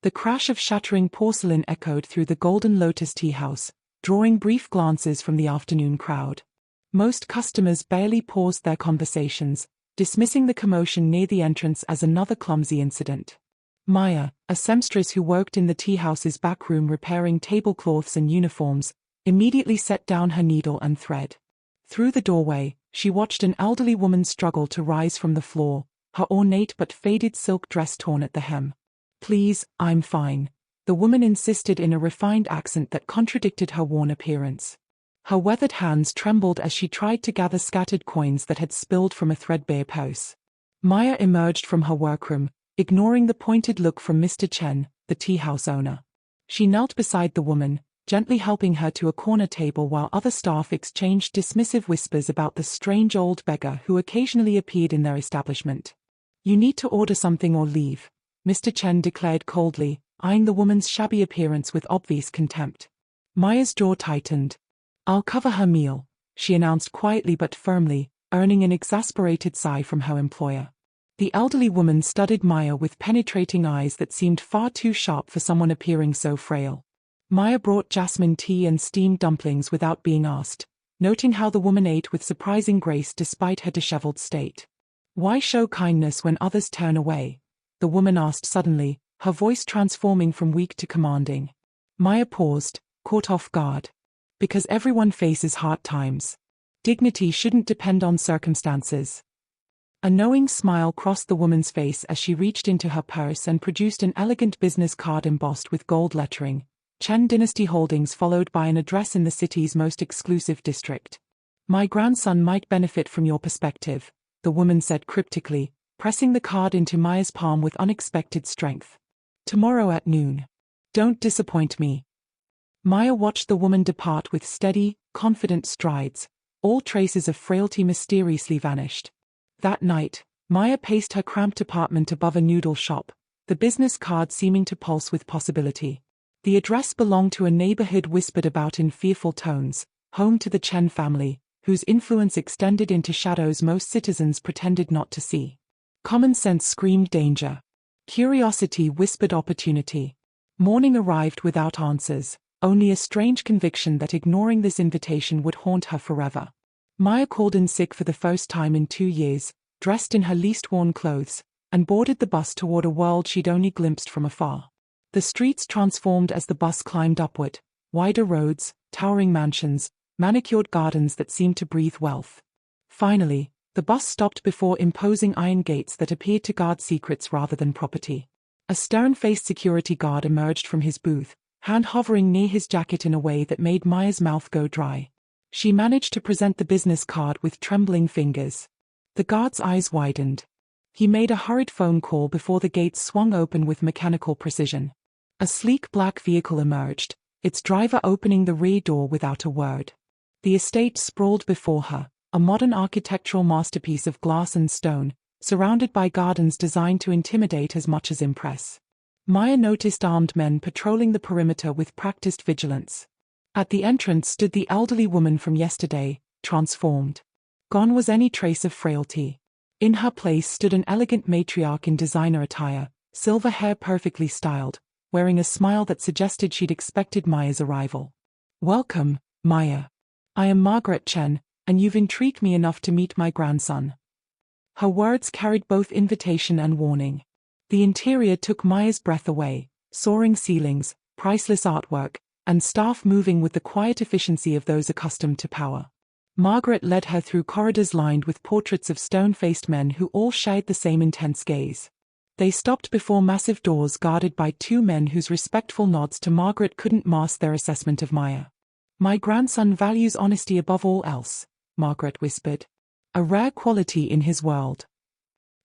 The crash of shattering porcelain echoed through the Golden Lotus tea house, drawing brief glances from the afternoon crowd. Most customers barely paused their conversations, dismissing the commotion near the entrance as another clumsy incident. Maya, a seamstress who worked in the tea house's back room repairing tablecloths and uniforms, immediately set down her needle and thread. Through the doorway, she watched an elderly woman struggle to rise from the floor, her ornate but faded silk dress torn at the hem. "Please, I'm fine," the woman insisted in a refined accent that contradicted her worn appearance. Her weathered hands trembled as she tried to gather scattered coins that had spilled from a threadbare purse. Maya emerged from her workroom, ignoring the pointed look from Mr. Chen, the tea house owner. She knelt beside the woman, gently helping her to a corner table while other staff exchanged dismissive whispers about the strange old beggar who occasionally appeared in their establishment. "You need to order something or leave," Mr. Chen declared coldly, eyeing the woman's shabby appearance with obvious contempt. Maya's jaw tightened. "I'll cover her meal," she announced quietly but firmly, earning an exasperated sigh from her employer. The elderly woman studied Maya with penetrating eyes that seemed far too sharp for someone appearing so frail. Maya brought jasmine tea and steamed dumplings without being asked, noting how the woman ate with surprising grace despite her disheveled state. "Why show kindness when others turn away?" the woman asked suddenly, her voice transforming from weak to commanding. Maya paused, caught off guard. "Because everyone faces hard times. Dignity shouldn't depend on circumstances." A knowing smile crossed the woman's face as she reached into her purse and produced an elegant business card embossed with gold lettering, Chen Dynasty Holdings, followed by an address in the city's most exclusive district. "My grandson might benefit from your perspective," the woman said cryptically, pressing the card into Maya's palm with unexpected strength. "Tomorrow at noon. Don't disappoint me." Maya watched the woman depart with steady, confident strides. All traces of frailty mysteriously vanished. That night, Maya paced her cramped apartment above a noodle shop, the business card seeming to pulse with possibility. The address belonged to a neighborhood whispered about in fearful tones, home to the Chen family, whose influence extended into shadows most citizens pretended not to see. Common sense screamed danger. Curiosity whispered opportunity. Morning arrived without answers, only a strange conviction that ignoring this invitation would haunt her forever. Maya called in sick for the first time in 2 years, dressed in her least worn clothes, and boarded the bus toward a world she'd only glimpsed from afar. The streets transformed as the bus climbed upward, wider roads, towering mansions, manicured gardens that seemed to breathe wealth. Finally, the bus stopped before imposing iron gates that appeared to guard secrets rather than property. A stern-faced security guard emerged from his booth, hand hovering near his jacket in a way that made Maya's mouth go dry. She managed to present the business card with trembling fingers. The guard's eyes widened. He made a hurried phone call before the gates swung open with mechanical precision. A sleek black vehicle emerged, its driver opening the rear door without a word. The estate sprawled before her, a modern architectural masterpiece of glass and stone, surrounded by gardens designed to intimidate as much as impress. Maya noticed armed men patrolling the perimeter with practiced vigilance. At the entrance stood the elderly woman from yesterday, transformed. Gone was any trace of frailty. In her place stood an elegant matriarch in designer attire, silver hair perfectly styled, wearing a smile that suggested she'd expected Maya's arrival. "Welcome, Maya. I am Margaret Chen, and you've intrigued me enough to meet my grandson." Her words carried both invitation and warning. The interior took Maya's breath away, soaring ceilings, priceless artwork, and staff moving with the quiet efficiency of those accustomed to power. Margaret led her through corridors lined with portraits of stone-faced men who all shared the same intense gaze. They stopped before massive doors guarded by 2 men whose respectful nods to Margaret couldn't mask their assessment of Maya. "My grandson values honesty above all else," Margaret whispered. "A rare quality in his world."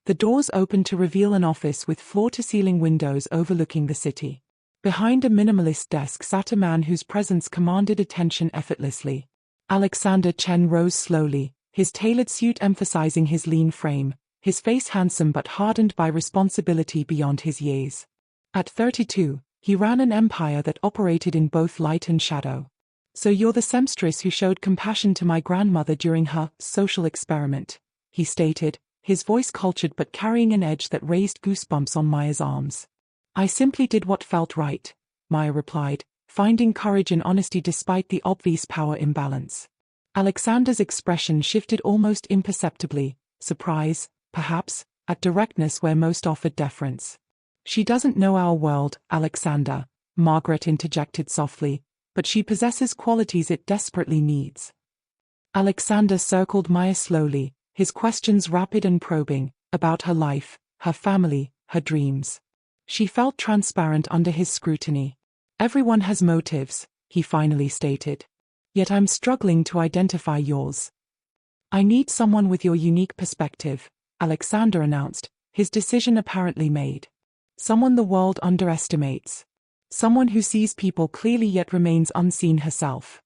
The doors opened to reveal an office with floor-to-ceiling windows overlooking the city. Behind a minimalist desk sat a man whose presence commanded attention effortlessly. Alexander Chen rose slowly, his tailored suit emphasizing his lean frame, his face handsome but hardened by responsibility beyond his years. At 32, he ran an empire that operated in both light and shadow. "So you're the seamstress who showed compassion to my grandmother during her social experiment," he stated, his voice cultured but carrying an edge that raised goosebumps on Maya's arms. I simply did what felt right, Maya replied, finding courage in honesty despite the obvious power imbalance. Alexander's expression shifted almost imperceptibly, surprise, perhaps, at directness where most offered deference. She doesn't know our world, Alexander, Margaret interjected softly, but she possesses qualities it desperately needs. Alexander circled Maya slowly, his questions rapid and probing, about her life, her family, her dreams. She felt transparent under his scrutiny. Everyone has motives, he finally stated. Yet I'm struggling to identify yours. I need someone with your unique perspective, Alexander announced, his decision apparently made. Someone the world underestimates. Someone who sees people clearly yet remains unseen herself.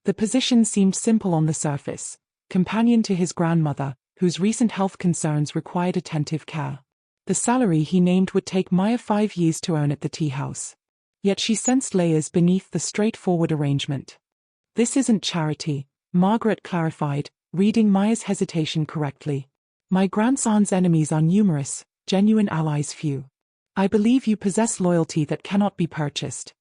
The position seemed simple on the surface, companion to his grandmother, whose recent health concerns required attentive care. The salary he named would take Maya 5 years to earn at the tea house. Yet she sensed layers beneath the straightforward arrangement. This isn't charity, Margaret clarified, reading Maya's hesitation correctly. My grandson's enemies are numerous, genuine allies few. I believe you possess loyalty that cannot be purchased.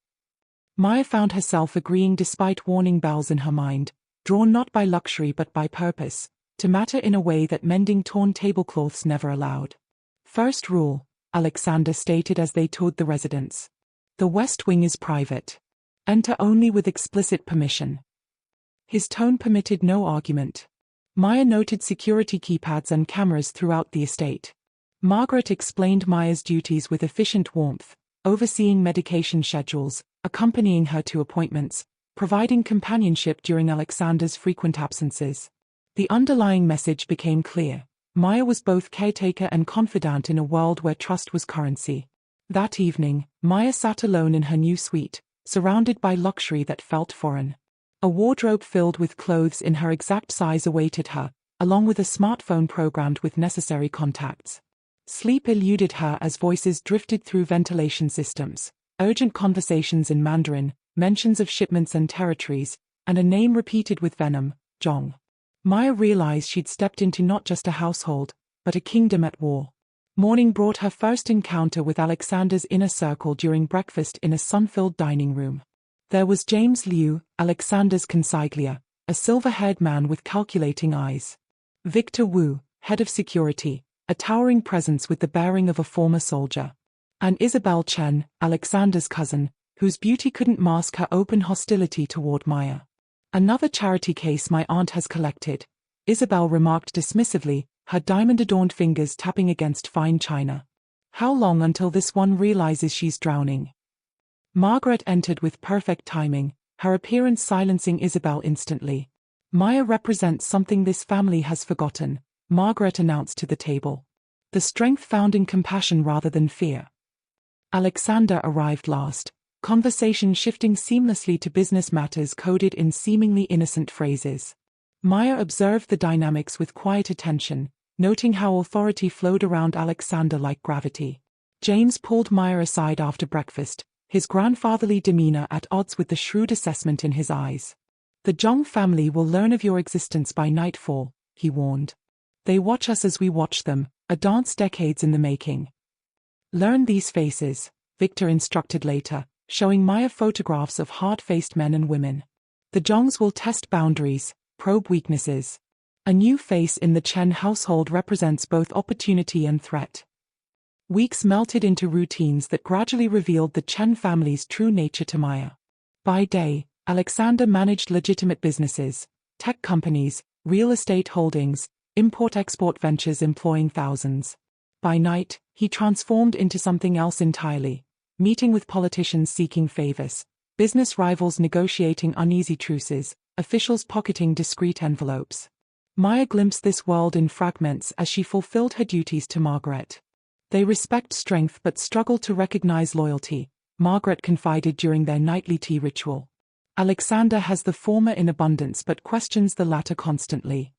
Maya found herself agreeing despite warning bells in her mind, drawn not by luxury but by purpose, to matter in a way that mending torn tablecloths never allowed. First rule, Alexander stated as they toured the residence. The West Wing is private. Enter only with explicit permission. His tone permitted no argument. Maya noted security keypads and cameras throughout the estate. Margaret explained Maya's duties with efficient warmth, overseeing medication schedules, accompanying her to appointments, providing companionship during Alexander's frequent absences. The underlying message became clear. Maya was both caretaker and confidant in a world where trust was currency. That evening, Maya sat alone in her new suite, surrounded by luxury that felt foreign. A wardrobe filled with clothes in her exact size awaited her, along with a smartphone programmed with necessary contacts. Sleep eluded her as voices drifted through ventilation systems, urgent conversations in Mandarin, mentions of shipments and territories, and a name repeated with venom, Zhong. Maya realized she'd stepped into not just a household, but a kingdom at war. Morning brought her first encounter with Alexander's inner circle during breakfast in a sun-filled dining room. There was James Liu, Alexander's consigliere, a silver-haired man with calculating eyes. Victor Wu, head of security, a towering presence with the bearing of a former soldier. And Isabel Chen, Alexander's cousin, whose beauty couldn't mask her open hostility toward Maya. Another charity case my aunt has collected, Isabel remarked dismissively, her diamond-adorned fingers tapping against fine china. How long until this one realizes she's drowning? Margaret entered with perfect timing, her appearance silencing Isabel instantly. Maya represents something this family has forgotten, Margaret announced to the table. The strength found in compassion rather than fear. Alexander arrived last, conversation shifting seamlessly to business matters coded in seemingly innocent phrases. Maya observed the dynamics with quiet attention, noting how authority flowed around Alexander like gravity. James pulled Maya aside after breakfast, his grandfatherly demeanor at odds with the shrewd assessment in his eyes. The Zhong family will learn of your existence by nightfall, he warned. They watch us as we watch them, a dance decades in the making. Learn these faces, Victor instructed later, showing Maya photographs of hard-faced men and women. The Zhongs will test boundaries, probe weaknesses. A new face in the Chen household represents both opportunity and threat. Weeks melted into routines that gradually revealed the Chen family's true nature to Maya. By day, Alexander managed legitimate businesses, tech companies, real estate holdings, import-export ventures employing thousands. By night, he transformed into something else entirely, meeting with politicians seeking favors, business rivals negotiating uneasy truces, officials pocketing discreet envelopes. Maya glimpsed this world in fragments as she fulfilled her duties to Margaret. They respect strength but struggle to recognize loyalty, Margaret confided during their nightly tea ritual. Alexander has the former in abundance but questions the latter constantly.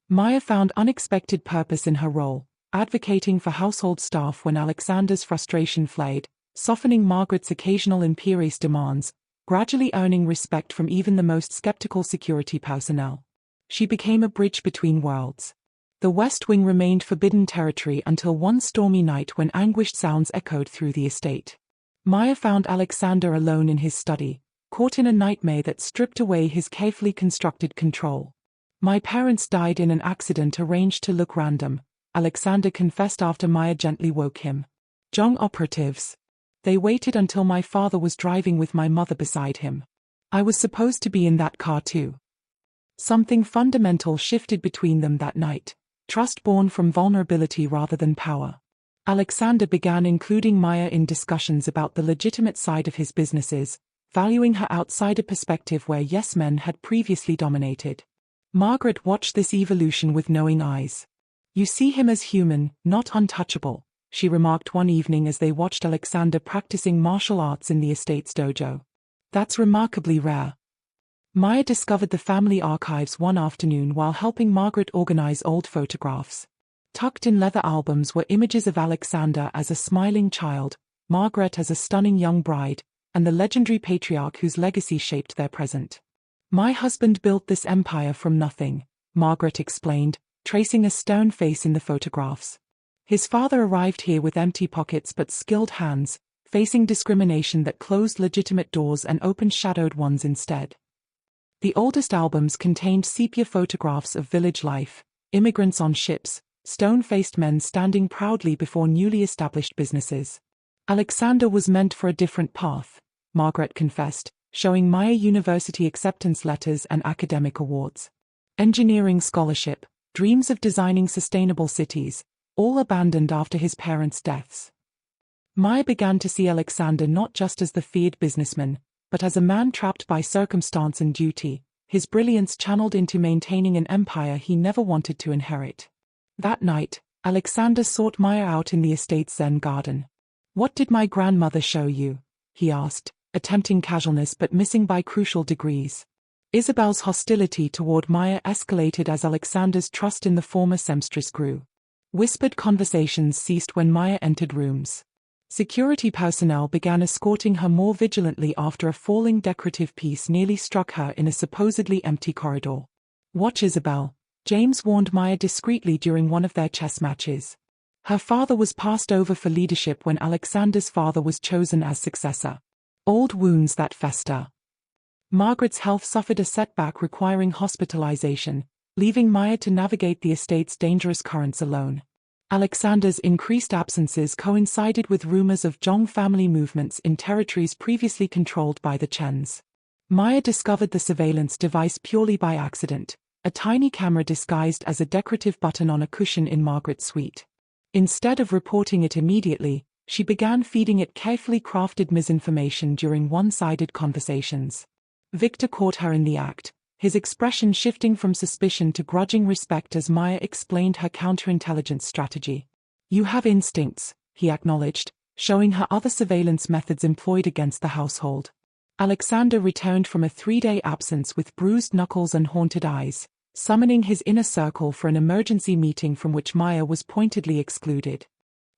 Maya found unexpected purpose in her role, advocating for household staff when Alexander's frustration flared, softening Margaret's occasional imperious demands, gradually earning respect from even the most skeptical security personnel. She became a bridge between worlds. The West Wing remained forbidden territory until one stormy night when anguished sounds echoed through the estate. Maya found Alexander alone in his study, caught in a nightmare that stripped away his carefully constructed control. "My parents died in an accident arranged to look random," Alexander confessed after Maya gently woke him. "Zhong operatives. They waited until my father was driving with my mother beside him. I was supposed to be in that car too." Something fundamental shifted between them that night, trust born from vulnerability rather than power. Alexander began including Maya in discussions about the legitimate side of his businesses, valuing her outsider perspective where yes men had previously dominated. Margaret watched this evolution with knowing eyes. "You see him as human, not untouchable," she remarked one evening as they watched Alexander practicing martial arts in the estate's dojo. "That's remarkably rare." Maya discovered the family archives one afternoon while helping Margaret organize old photographs. Tucked in leather albums were images of Alexander as a smiling child, Margaret as a stunning young bride, and the legendary patriarch whose legacy shaped their present. "My husband built this empire from nothing," Margaret explained, tracing a stern face in the photographs. "His father arrived here with empty pockets but skilled hands, facing discrimination that closed legitimate doors and opened shadowed ones instead." The oldest albums contained sepia photographs of village life, immigrants on ships, stone-faced men standing proudly before newly established businesses. "Alexander was meant for a different path," Margaret confessed, showing Maya university acceptance letters and academic awards. Engineering scholarship, dreams of designing sustainable cities, all abandoned after his parents' deaths. Maya began to see Alexander not just as the feared businessman, but as a man trapped by circumstance and duty, his brilliance channeled into maintaining an empire he never wanted to inherit. That night, Alexander sought Maya out in the estate's Zen garden. "What did my grandmother show you?" he asked, attempting casualness but missing by crucial degrees. Isabel's hostility toward Maya escalated as Alexander's trust in the former seamstress grew. Whispered conversations ceased when Maya entered rooms. Security personnel began escorting her more vigilantly after a falling decorative piece nearly struck her in a supposedly empty corridor. "Watch Isabel," James warned Maya discreetly during one of their chess matches. Her father was passed over for leadership when Alexander's father was chosen as successor. Old wounds that fester. Margaret's health suffered a setback requiring hospitalization, leaving Maya to navigate the estate's dangerous currents alone. Alexander's increased absences coincided with rumors of Zhong family movements in territories previously controlled by the Chens. Maya discovered the surveillance device purely by accident, a tiny camera disguised as a decorative button on a cushion in Margaret's suite. Instead of reporting it immediately, she began feeding it carefully crafted misinformation during one-sided conversations. Victor caught her in the act, his expression shifting from suspicion to grudging respect as Maya explained her counterintelligence strategy. "You have instincts," he acknowledged, showing her other surveillance methods employed against the household. Alexander returned from a 3-day absence with bruised knuckles and haunted eyes, summoning his inner circle for an emergency meeting from which Maya was pointedly excluded.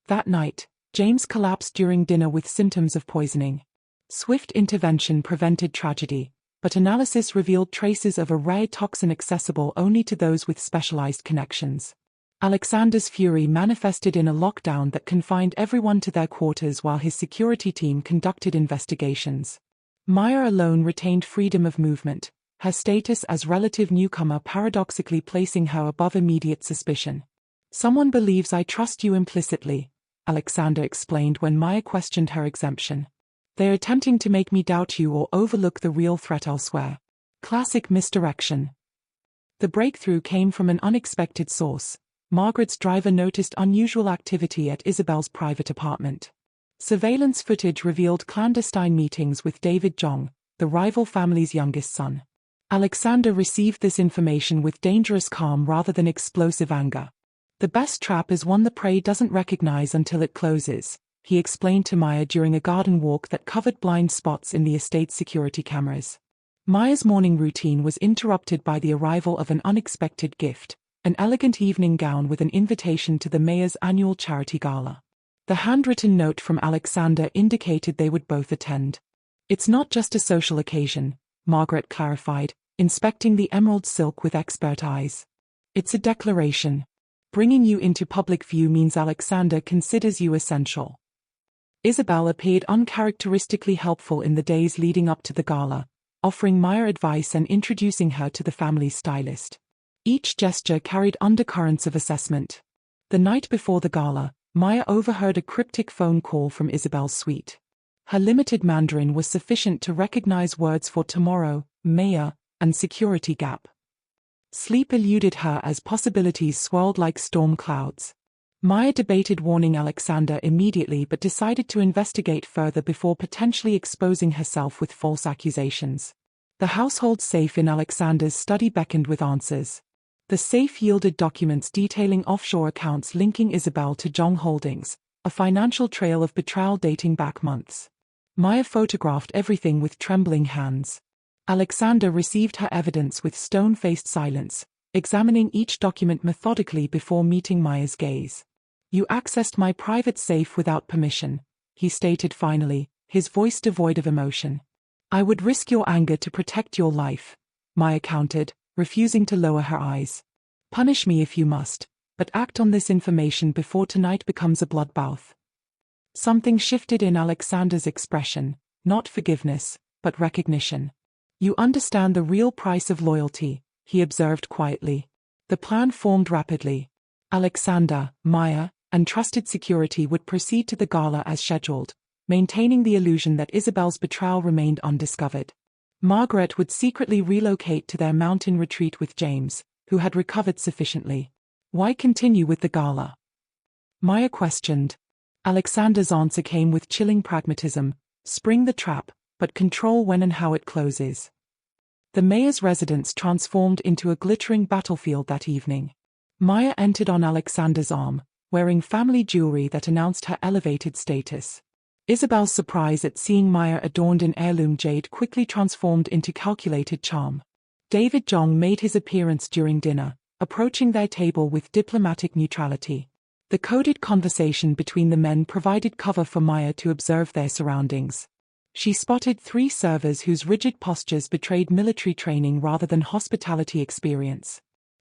That night, James collapsed during dinner with symptoms of poisoning. Swift intervention prevented tragedy, but analysis revealed traces of a rare toxin accessible only to those with specialized connections. Alexander's fury manifested in a lockdown that confined everyone to their quarters while his security team conducted investigations. Maya alone retained freedom of movement, her status as relative newcomer paradoxically placing her above immediate suspicion. "Someone believes I trust you implicitly," Alexander explained when Maya questioned her exemption. "They're attempting to make me doubt you or overlook the real threat elsewhere." Classic misdirection. The breakthrough came from an unexpected source. Margaret's driver noticed unusual activity at Isabel's private apartment. Surveillance footage revealed clandestine meetings with David Zhong, the rival family's youngest son. Alexander received this information with dangerous calm rather than explosive anger. "The best trap is one the prey doesn't recognize until it closes," he explained to Maya during a garden walk that covered blind spots in the estate's security cameras. Maya's morning routine was interrupted by the arrival of an unexpected gift, an elegant evening gown with an invitation to the mayor's annual charity gala. The handwritten note from Alexander indicated they would both attend. "It's not just a social occasion," Margaret clarified, inspecting the emerald silk with expert eyes. "It's a declaration. Bringing you into public view means Alexander considers you essential. Isabel appeared uncharacteristically helpful in the days leading up to the gala, offering Maya advice and introducing her to the family's stylist. Each gesture carried undercurrents of assessment. The night before the gala, Maya overheard a cryptic phone call from Isabel's suite. Her limited Mandarin was sufficient to recognize words for tomorrow, Maya, and security gap. Sleep eluded her as possibilities swirled like storm clouds. Maya debated warning Alexander immediately but decided to investigate further before potentially exposing herself with false accusations. The household safe in Alexander's study beckoned with answers. The safe yielded documents detailing offshore accounts linking Isabel to Zhong Holdings, a financial trail of betrayal dating back months. Maya photographed everything with trembling hands. Alexander received her evidence with stone-faced silence, examining each document methodically before meeting Maya's gaze. "You accessed my private safe without permission," he stated finally, his voice devoid of emotion. "I would risk your anger to protect your life," Maya countered, refusing to lower her eyes. "Punish me if you must, but act on this information before tonight becomes a bloodbath." Something shifted in Alexander's expression, not forgiveness, but recognition. "You understand the real price of loyalty," he observed quietly. The plan formed rapidly. Alexander, Maya, and trusted security would proceed to the gala as scheduled, maintaining the illusion that Isabel's betrayal remained undiscovered. Margaret would secretly relocate to their mountain retreat with James, who had recovered sufficiently. "Why continue with the gala?" Maya questioned. Alexander's answer came with chilling pragmatism: "Spring the trap, but control when and how it closes." The mayor's residence transformed into a glittering battlefield that evening. Maya entered on Alexander's arm, wearing family jewelry that announced her elevated status. Isabel's surprise at seeing Maya adorned in heirloom jade quickly transformed into calculated charm. David Zhong made his appearance during dinner, approaching their table with diplomatic neutrality. The coded conversation between the men provided cover for Maya to observe their surroundings. She spotted 3 servers whose rigid postures betrayed military training rather than hospitality experience.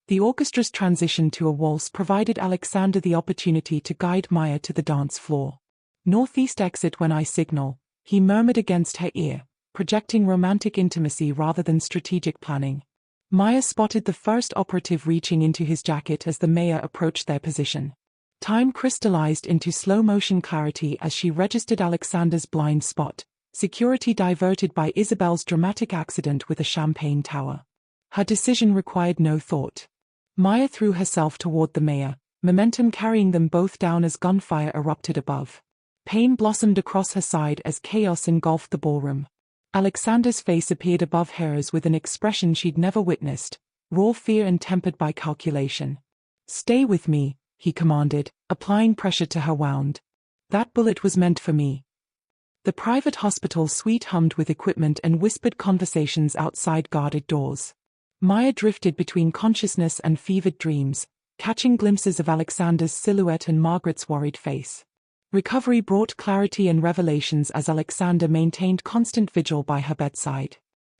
The orchestra's transition to a waltz provided Alexander the opportunity to guide Maya to the dance floor. "Northeast exit when I signal," he murmured against her ear, projecting romantic intimacy rather than strategic planning. Maya spotted the first operative reaching into his jacket as the mayor approached their position. Time crystallized into slow-motion clarity as she registered Alexander's blind spot, security diverted by Isabel's dramatic accident with a champagne tower. Her decision required no thought. Maya threw herself toward the mayor, momentum carrying them both down as gunfire erupted above. Pain blossomed across her side as chaos engulfed the ballroom. Alexander's face appeared above hers with an expression she'd never witnessed, raw fear and tempered by calculation. "Stay with me," he commanded, applying pressure to her wound. "That bullet was meant for me." The private hospital suite hummed with equipment and whispered conversations outside guarded doors. Maya drifted between consciousness and fevered dreams, catching glimpses of Alexander's silhouette and Margaret's worried face. Recovery brought clarity and revelations as Alexander maintained constant vigil by her bedside.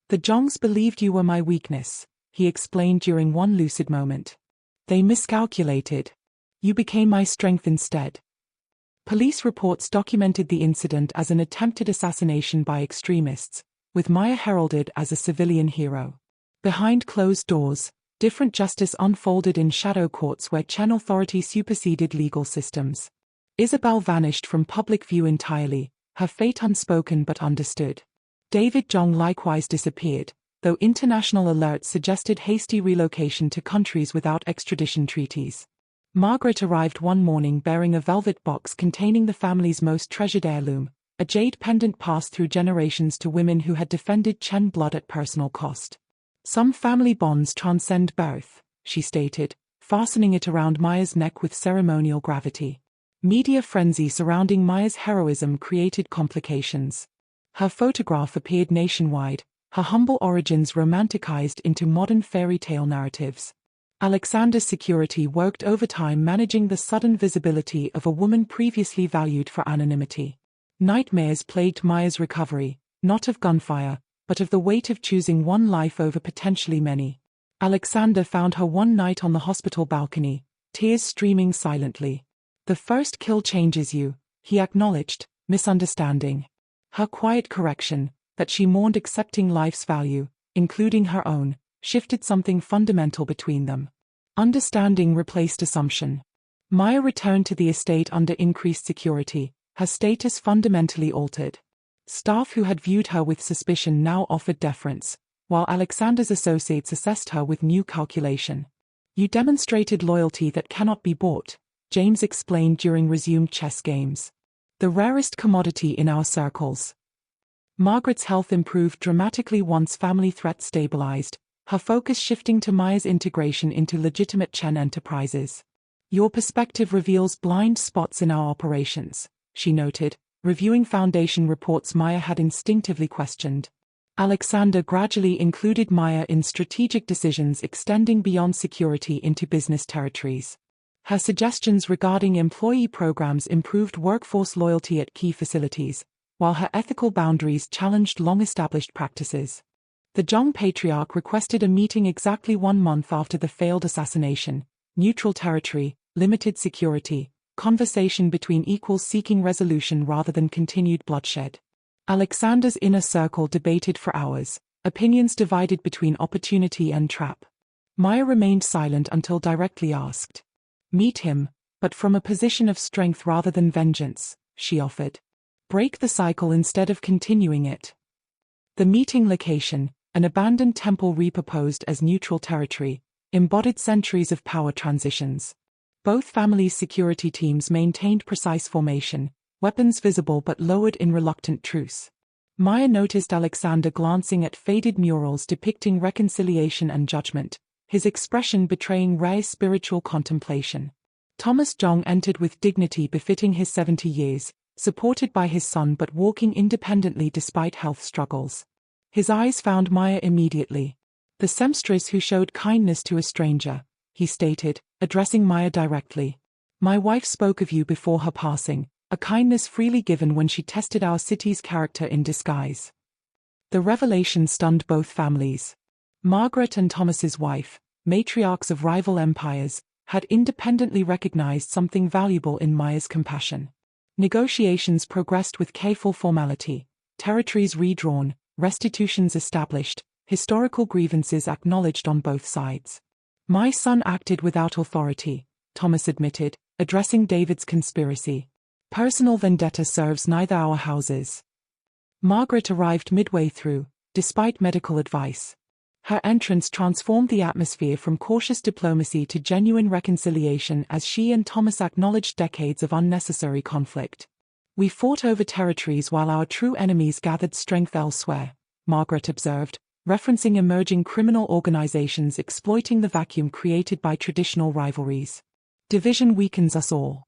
"The Zhongs believed you were my weakness," he explained during one lucid moment. "They miscalculated. You became my strength instead." Police reports documented the incident as an attempted assassination by extremists, with Maya heralded as a civilian hero. Behind closed doors, different justice unfolded in shadow courts where Chen authority superseded legal systems. Isabel vanished from public view entirely, her fate unspoken but understood. David Zhong likewise disappeared, though international alerts suggested hasty relocation to countries without extradition treaties. Margaret arrived one morning bearing a velvet box containing the family's most treasured heirloom, a jade pendant passed through generations to women who had defended Chen blood at personal cost. "Some family bonds transcend birth," she stated, fastening it around Maya's neck with ceremonial gravity. Media frenzy surrounding Maya's heroism created complications. Her photograph appeared nationwide, her humble origins romanticized into modern fairy tale narratives. Alexander's security worked overtime managing the sudden visibility of a woman previously valued for anonymity. Nightmares plagued Maya's recovery, not of gunfire, but of the weight of choosing one life over potentially many. Alexander found her one night on the hospital balcony, tears streaming silently. "The first kill changes you," he acknowledged, misunderstanding her quiet correction, that she mourned accepting life's value, including her own, shifted something fundamental between them. Understanding replaced assumption. Maya returned to the estate under increased security, her status fundamentally altered. Staff who had viewed her with suspicion now offered deference, while Alexander's associates assessed her with new calculation. "You demonstrated loyalty that cannot be bought," James explained during resumed chess games. "The rarest commodity in our circles." Margaret's health improved dramatically once family threats stabilized, her focus shifting to Maya's integration into legitimate Chen enterprises. "Your perspective reveals blind spots in our operations," she noted, reviewing Foundation reports Maya had instinctively questioned. Alexander gradually included Maya in strategic decisions extending beyond security into business territories. Her suggestions regarding employee programs improved workforce loyalty at key facilities, while her ethical boundaries challenged long-established practices. The Zhong Patriarch requested a meeting exactly 1 month after the failed assassination. Neutral territory, limited security, conversation between equals seeking resolution rather than continued bloodshed. Alexander's inner circle debated for hours, opinions divided between opportunity and trap. Maya remained silent until directly asked. "Meet him, but from a position of strength rather than vengeance," she offered. "Break the cycle instead of continuing it." The meeting location, an abandoned temple repurposed as neutral territory, embodied centuries of power transitions. Both families' security teams maintained precise formation, weapons visible but lowered in reluctant truce. Maya noticed Alexander glancing at faded murals depicting reconciliation and judgment, his expression betraying rare spiritual contemplation. Thomas Zhong entered with dignity befitting his 70 years, supported by his son but walking independently despite health struggles. His eyes found Maya immediately. "The seamstress who showed kindness to a stranger," he stated, addressing Maya directly. "My wife spoke of you before her passing, a kindness freely given when she tested our city's character in disguise." The revelation stunned both families. Margaret and Thomas's wife, matriarchs of rival empires, had independently recognized something valuable in Maya's compassion. Negotiations progressed with careful formality, territories redrawn, restitutions established, historical grievances acknowledged on both sides. "My son acted without authority," Thomas admitted, addressing David's conspiracy. "Personal vendetta serves neither our houses." Margaret arrived midway through, despite medical advice. Her entrance transformed the atmosphere from cautious diplomacy to genuine reconciliation as she and Thomas acknowledged decades of unnecessary conflict. "We fought over territories while our true enemies gathered strength elsewhere," Margaret observed, referencing emerging criminal organizations exploiting the vacuum created by traditional rivalries. "Division weakens us all."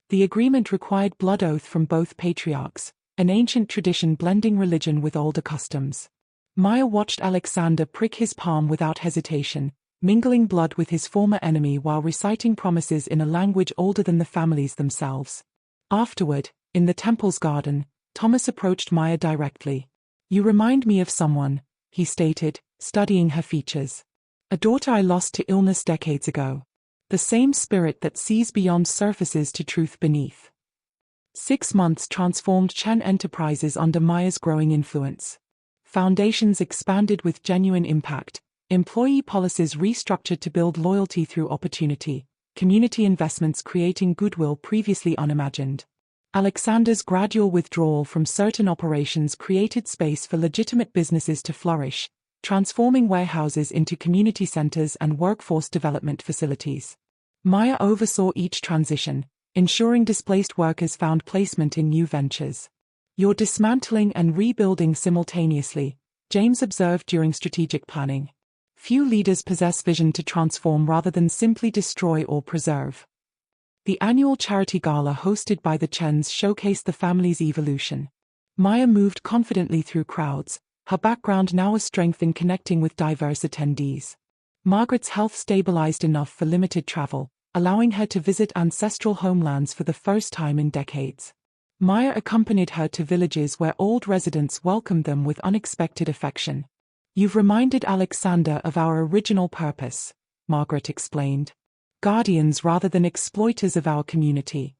The agreement required blood oath from both patriarchs, an ancient tradition blending religion with older customs. Maya watched Alexander prick his palm without hesitation, mingling blood with his former enemy while reciting promises in a language older than the families themselves. Afterward, in the temple's garden, Thomas approached Maya directly. "You remind me of someone," he stated, studying her features. "A daughter I lost to illness decades ago. The same spirit that sees beyond surfaces to truth beneath." 6 months transformed Chen Enterprises under Maya's growing influence. Foundations expanded with genuine impact, employee policies restructured to build loyalty through opportunity, community investments creating goodwill previously unimagined. Alexander's gradual withdrawal from certain operations created space for legitimate businesses to flourish, transforming warehouses into community centers and workforce development facilities. Maya oversaw each transition, ensuring displaced workers found placement in new ventures. "You're dismantling and rebuilding simultaneously," James observed during strategic planning. "Few leaders possess vision to transform rather than simply destroy or preserve." The annual charity gala hosted by the Chens showcased the family's evolution. Maya moved confidently through crowds, her background now a strength in connecting with diverse attendees. Margaret's health stabilized enough for limited travel, allowing her to visit ancestral homelands for the first time in decades. Maya accompanied her to villages where old residents welcomed them with unexpected affection. "You've reminded Alexander of our original purpose," Margaret explained. guardians rather than exploiters of our community.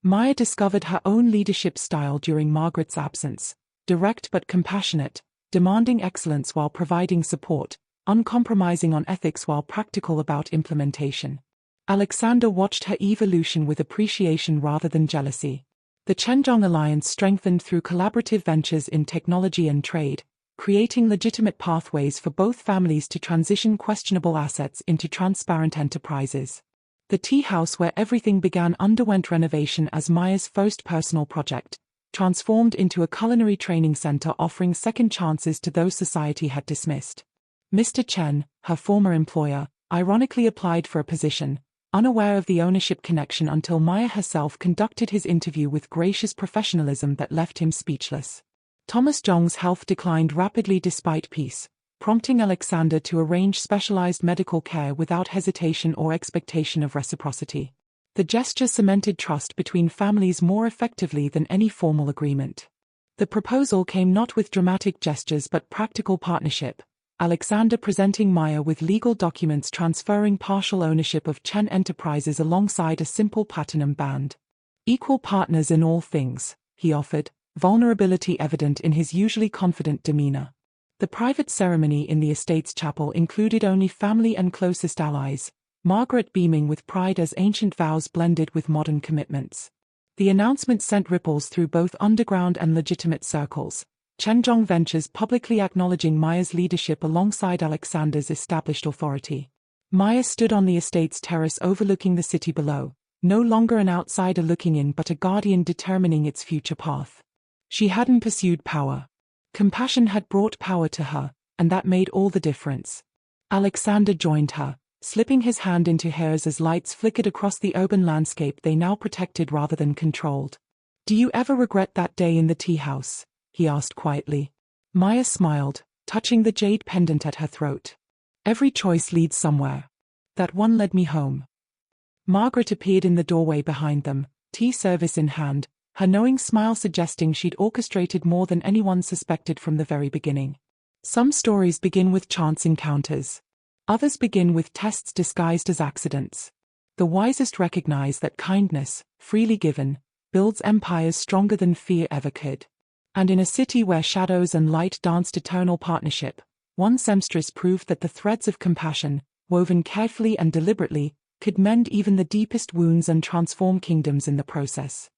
Maya discovered her own leadership style during Margaret's absence, direct but compassionate, demanding excellence while providing support, uncompromising on ethics while practical about implementation. Alexander watched her evolution with appreciation rather than jealousy. The Chenjong alliance strengthened through collaborative ventures in technology and trade, creating legitimate pathways for both families to transition questionable assets into transparent enterprises. The tea house where everything began underwent renovation as Maya's first personal project, transformed into a culinary training center offering second chances to those society had dismissed. Mr. Chen, her former employer, ironically applied for a position, unaware of the ownership connection until Maya herself conducted his interview with gracious professionalism that left him speechless. Thomas Zhong's health declined rapidly despite peace, prompting Alexander to arrange specialized medical care without hesitation or expectation of reciprocity. The gesture cemented trust between families more effectively than any formal agreement. The proposal came not with dramatic gestures but practical partnership, Alexander presenting Maya with legal documents transferring partial ownership of Chen Enterprises alongside a simple platinum band. Equal partners in all things, he offered, vulnerability evident in his usually confident demeanor. The private ceremony in the estate's chapel included only family and closest allies, Margaret beaming with pride as ancient vows blended with modern commitments. The announcement sent ripples through both underground and legitimate circles, Chenjong Ventures publicly acknowledging Maya's leadership alongside Alexander's established authority. Maya stood on the estate's terrace overlooking the city below, no longer an outsider looking in but a guardian determining its future path. She hadn't pursued power. Compassion had brought power to her, and that made all the difference. Alexander joined her, slipping his hand into hers as lights flickered across the urban landscape they now protected rather than controlled. "Do you ever regret that day in the tea house?" he asked quietly. Maya smiled, touching the jade pendant at her throat. "Every choice leads somewhere. That one led me home." Margaret appeared in the doorway behind them, tea service in hand, her knowing smile suggesting she'd orchestrated more than anyone suspected from the very beginning. Some stories begin with chance encounters. Others begin with tests disguised as accidents. The wisest recognize that kindness, freely given, builds empires stronger than fear ever could. And in a city where shadows and light danced eternal partnership, one seamstress proved that the threads of compassion, woven carefully and deliberately, could mend even the deepest wounds and transform kingdoms in the process.